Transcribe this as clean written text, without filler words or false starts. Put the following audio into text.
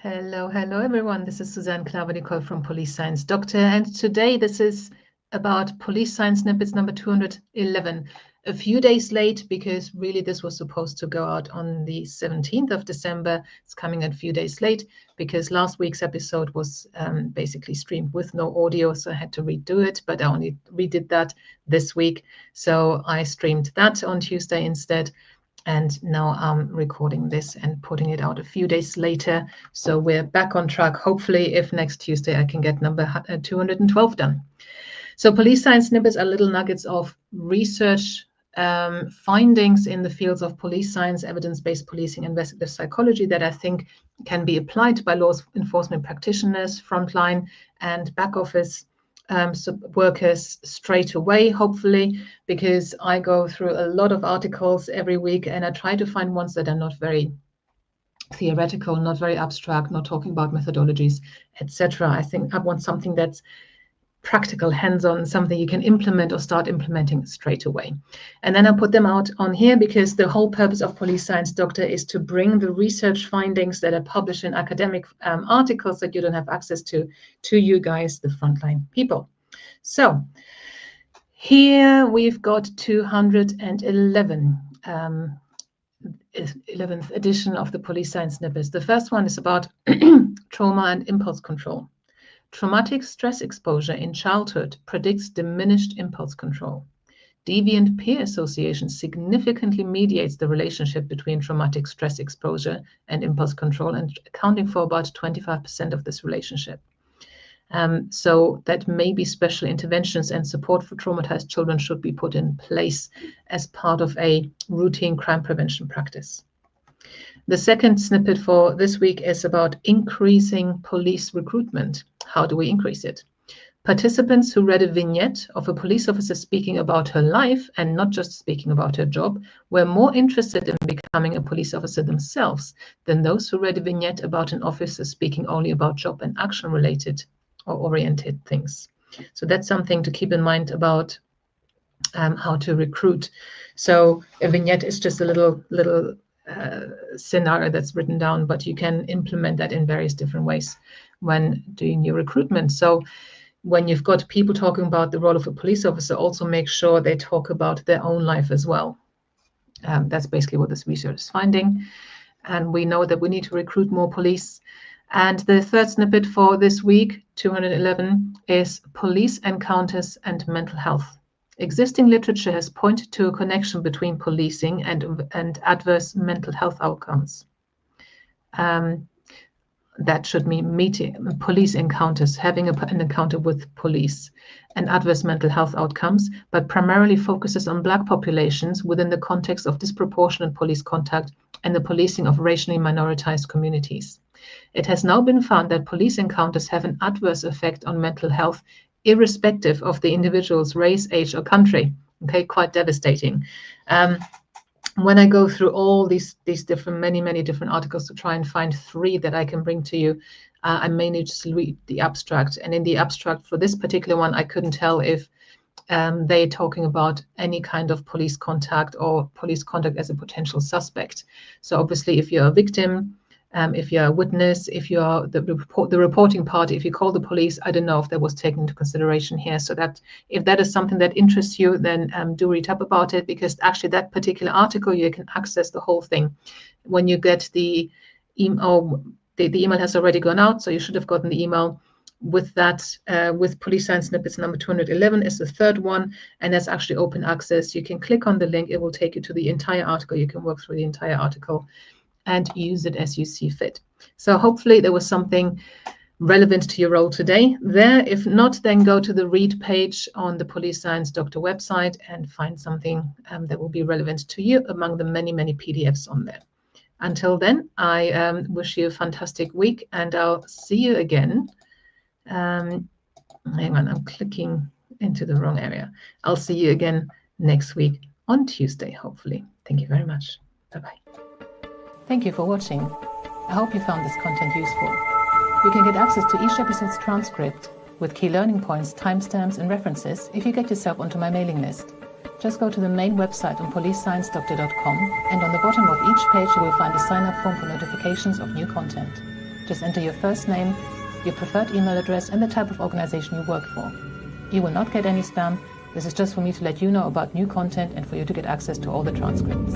Hello everyone. This is Suzanne Klaver-Nicole from Police Science Doctor, and today this is about Police Science Snippets number 211. A few days late because really this was supposed to go out on the 17th of December. It's coming a few days late because last week's episode was basically streamed with no audio, so I had to redo it, but I only redid that this week. So I streamed that on Tuesday instead. And now I'm recording this and putting it out a few days later. So we're back on track. Hopefully, if next Tuesday I can get number 212 done. So police science snippets are little nuggets of research findings in the fields of police science, evidence-based policing, investigative psychology that I think can be applied by law enforcement practitioners, frontline and back office workers straight away, hopefully, because I go through a lot of articles every week and I try to find ones that are not very theoretical, not very abstract, not talking about methodologies, etc. I think I want something that's practical, hands-on, something you can implement or start implementing straight away. And then I put them out on here because the whole purpose of Police Science Doctor is to bring the research findings that are published in academic articles that you don't have access to you guys, the frontline people. So here we've got 211, 11th edition of the Police Science Snippets. The first one is about trauma and impulse control. Traumatic stress exposure in childhood predicts diminished impulse control. Deviant peer association significantly mediates the relationship between traumatic stress exposure and impulse control, and accounting for about 25% of this relationship. So that maybe special interventions and support for traumatized children should be put in place as part of a routine crime prevention practice. The second snippet for this week is about increasing police recruitment. How do we increase it? Participants who read a vignette of a police officer speaking about her life and not just speaking about her job were more interested in becoming a police officer themselves than those who read a vignette about an officer speaking only about job and action related or oriented things. So that's something to keep in mind about how to recruit. So a vignette is just a little scenario that's written down, but you can implement that in various different ways when doing your recruitment. So when you've got people talking about the role of a police officer, also make sure they talk about their own life as well. That's basically what this research is finding. And we know that we need to recruit more police. And the third snippet for this week, 211, is police encounters and mental health. Existing literature has pointed to a connection between policing and adverse mental health outcomes. That should mean meeting police encounters, having an encounter with police, and adverse mental health outcomes, but primarily focuses on Black populations within the context of disproportionate police contact and the policing of racially minoritized communities. It has now been found that police encounters have an adverse effect on mental health irrespective of the individual's race, age, or country. Okay, quite devastating. When I go through all these different, many different articles to try and find three that I can bring to you, I mainly just read the abstract. And in the abstract for this particular one, I couldn't tell if they're talking about any kind of police contact or police contact as a potential suspect. So obviously, if you're a victim, if you're a witness, if you're the reporting party, if you call the police, I don't know if that was taken into consideration here. So that if that is something that interests you, then do read up about it, because actually that particular article, you can access the whole thing. When you get the email, the email has already gone out, so you should have gotten the email with that, with Police Science Snippets number 211 is the third one, and that's actually open access. You can click on the link, it will take you to the entire article. You can work through the entire article and use it as you see fit. So hopefully there was something relevant to your role today there. If not, then go to the read page on the Police Science Doctor website and find something that will be relevant to you among the many PDFs on there. Until then, I wish you a fantastic week, and I'll see you again. Hang on, I'm clicking into the wrong area. I'll see you again next week on Tuesday, hopefully. Thank you very much. Bye-bye. Thank you for watching. I hope you found this content useful. You can get access to each episode's transcript with key learning points, timestamps, and references if you get yourself onto my mailing list. Just go to the main website on policesciencedoctor.com, and on the bottom of each page you will find a sign-up form for notifications of new content. Just enter your first name, your preferred email address, and the type of organization you work for. You will not get any spam. This is just for me to let you know about new content and for you to get access to all the transcripts.